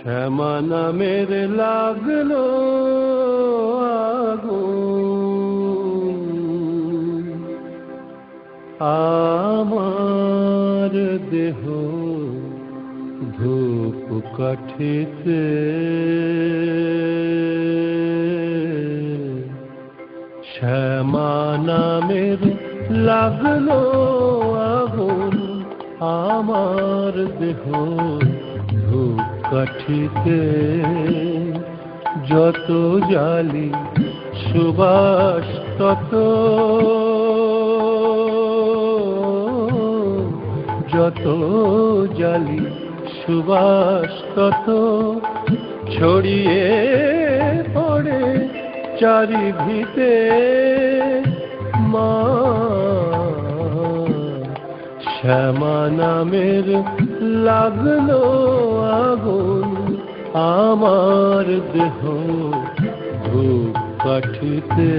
শ্যামা নামের লাগলো আগুন, আমার দেহ ধূপ কাঠিতে। শ্যামা নামের লাগলো আগুন, আমার দেহ ধূপ কাঠিতে। যত জালি সুবাস তত, যত জালি সুবাস তত ছড়িয়ে পড়ে চারিভিতে। মা শ্যামা নামের লাগলো আগুন, আমার দেহ ধূপ কাঠিতে।